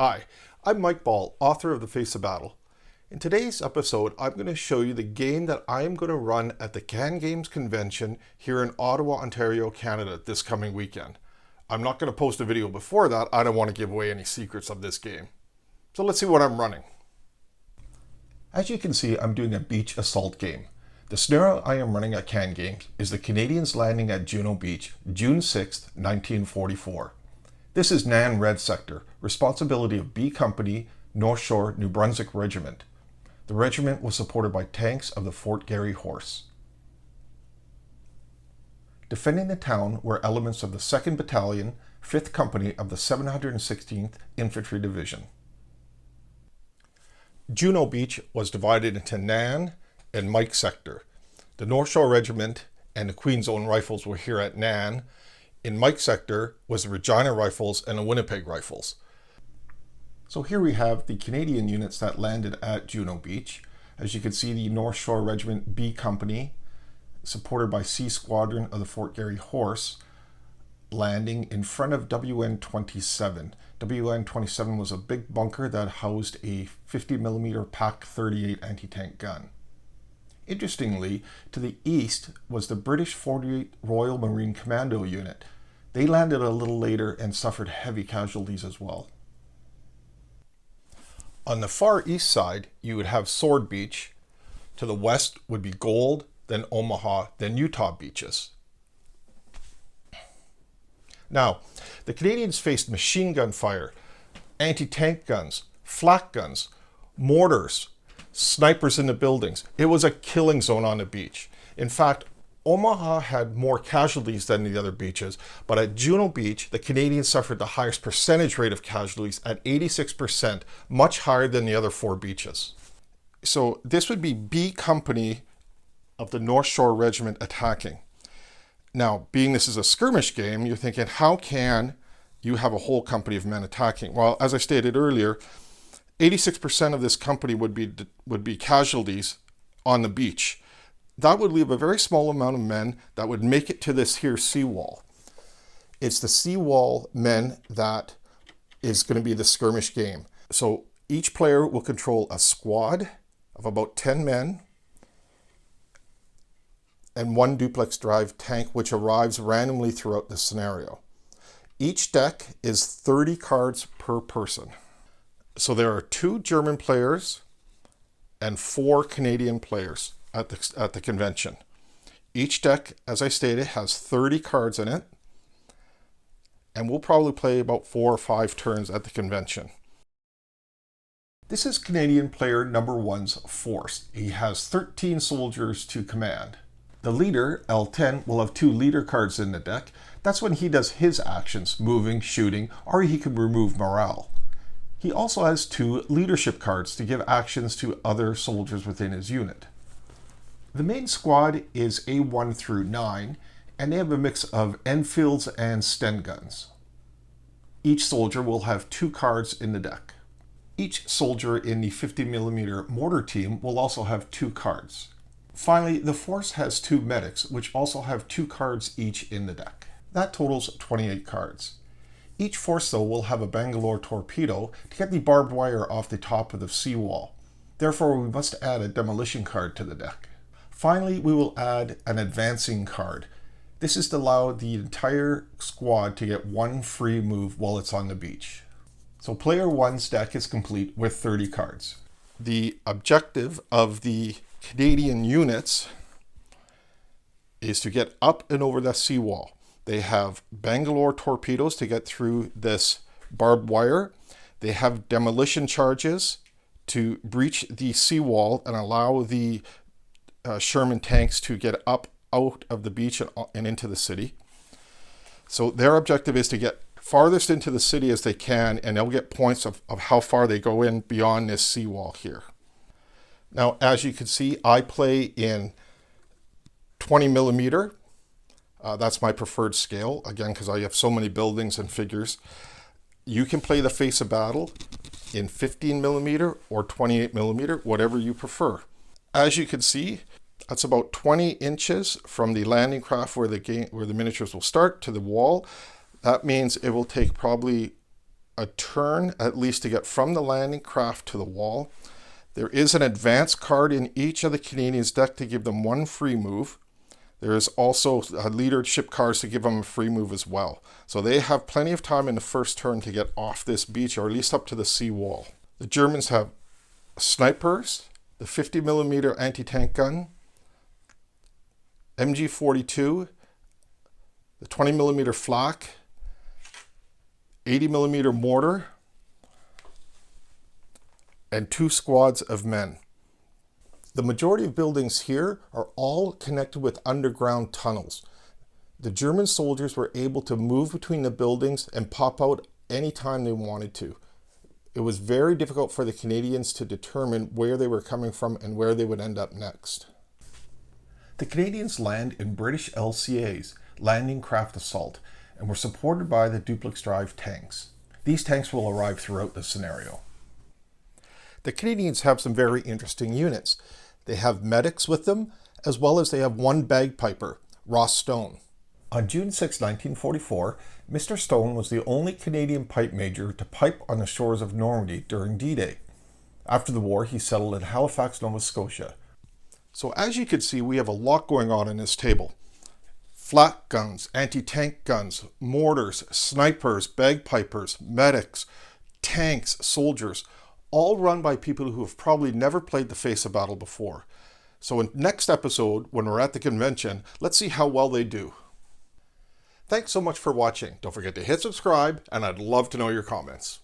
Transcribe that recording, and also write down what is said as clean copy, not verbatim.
Hi, I'm Mike Ball, author of The Face of Battle. In today's episode, I'm going to show you the game that I am going to run at the Cangames convention here in Ottawa, Ontario, Canada this coming weekend. I'm not going to post a video before that. I don't want to give away any secrets of this game. So let's see what I'm running. As you can see, I'm doing a beach assault game. The scenario I am running at Cangames is the Canadians landing at Juno Beach, June 6, 1944. This is Nan Red Sector, responsibility of B Company, North Shore, New Brunswick Regiment. The regiment was supported by tanks of the Fort Garry Horse. Defending the town were elements of the 2nd Battalion, 5th Company of the 716th Infantry Division. Juno Beach was divided into Nan and Mike Sector. The North Shore Regiment and the Queen's Own Rifles were here at Nan. In Mike Sector was the Regina Rifles and the Winnipeg Rifles. So here we have the Canadian units that landed at Juno Beach. As you can see, the North Shore Regiment B Company, supported by C Squadron of the Fort Garry Horse, landing in front of WN-27. WN-27 was a big bunker that housed a 50mm PaK 38 anti-tank gun. Interestingly, to the east was the British 48th Royal Marine Commando Unit. They landed a little later and suffered heavy casualties as well. On the far east side, you would have Sword Beach. To the west would be Gold, then Omaha, then Utah beaches. Now, the Canadians faced machine gun fire, anti-tank guns, flak guns, mortars, snipers in the buildings. It was a killing zone on the beach. In fact, Omaha had more casualties than the other beaches, but at Juno Beach, the Canadians suffered the highest percentage rate of casualties at 86%, much higher than the other 4 beaches. So this would be B Company of the North Shore Regiment attacking. Now, being this is a skirmish game, you're thinking, how can you have a whole company of men attacking? Well, as I stated earlier, 86% of this company would be casualties on the beach. That would leave a very small amount of men that would make it to this here seawall. It's the seawall men that is going to be the skirmish game. So each player will control a squad of about 10 men and 1 duplex drive tank which arrives randomly throughout the scenario. Each deck is 30 cards per person. So there are 2 German players and 4 Canadian players at the convention. Each deck, as I stated, has 30 cards in it, and we'll probably play about 4 or 5 turns at the convention. This is Canadian player number 1's force. He has 13 soldiers to command. The leader, L10, will have 2 leader cards in the deck. That's when he does his actions, moving, shooting, or he can remove morale. He also has 2 leadership cards to give actions to other soldiers within his unit. The main squad is A1 through 9, and they have a mix of Enfields and Sten guns. Each soldier will have 2 cards in the deck. Each soldier in the 50mm mortar team will also have 2 cards. Finally, the force has 2 medics, which also have 2 cards each in the deck. That totals 28 cards. Each force, though, will have a Bangalore torpedo to get the barbed wire off the top of the seawall. Therefore, we must add a demolition card to the deck. Finally, we will add an advancing card. This is to allow the entire squad to get 1 free move while it's on the beach. So player 1's deck is complete with 30 cards. The objective of the Canadian units is to get up and over the seawall. They have Bangalore torpedoes to get through this barbed wire. They have demolition charges to breach the seawall and allow the Sherman tanks to get up out of the beach and into the city. So their objective is to get farthest into the city as they can, and they'll get points of how far they go in beyond this seawall here. Now, as you can see, I play in 20mm. That's my preferred scale, again, because I have so many buildings and figures. You can play the Face of Battle in 15mm or 28mm, whatever you prefer. As you can see, that's about 20 inches from the landing craft where the miniatures will start to the wall. That means it will take probably a turn at least to get from the landing craft to the wall. There is an advance card in each of the Canadians' deck to give them one free move. There is also leadership cards to give them a free move as well. So they have plenty of time in the first turn to get off this beach, or at least up to the sea wall. The Germans have snipers, the 50mm anti-tank gun, MG42, the 20mm flak, 80mm mortar, and 2 squads of men. The majority of buildings here are all connected with underground tunnels. The German soldiers were able to move between the buildings and pop out anytime they wanted to. It was very difficult for the Canadians to determine where they were coming from and where they would end up next. The Canadians land in British LCAs, landing craft assault, and were supported by the duplex drive tanks. These tanks will arrive throughout the scenario. The Canadians have some very interesting units. They have medics with them, as well as they have one bagpiper, Ross Stone. On June 6, 1944, Mr. Stone was the only Canadian pipe major to pipe on the shores of Normandy during D-Day. After the war, he settled in Halifax, Nova Scotia. So as you can see, we have a lot going on in this table. Flak guns, anti-tank guns, mortars, snipers, bagpipers, medics, tanks, soldiers, all run by people who have probably never played the face of battle before. So in next episode, when we're at the convention, let's see how well they do. Thanks so much for watching. Don't forget to hit subscribe, and I'd love to know your comments.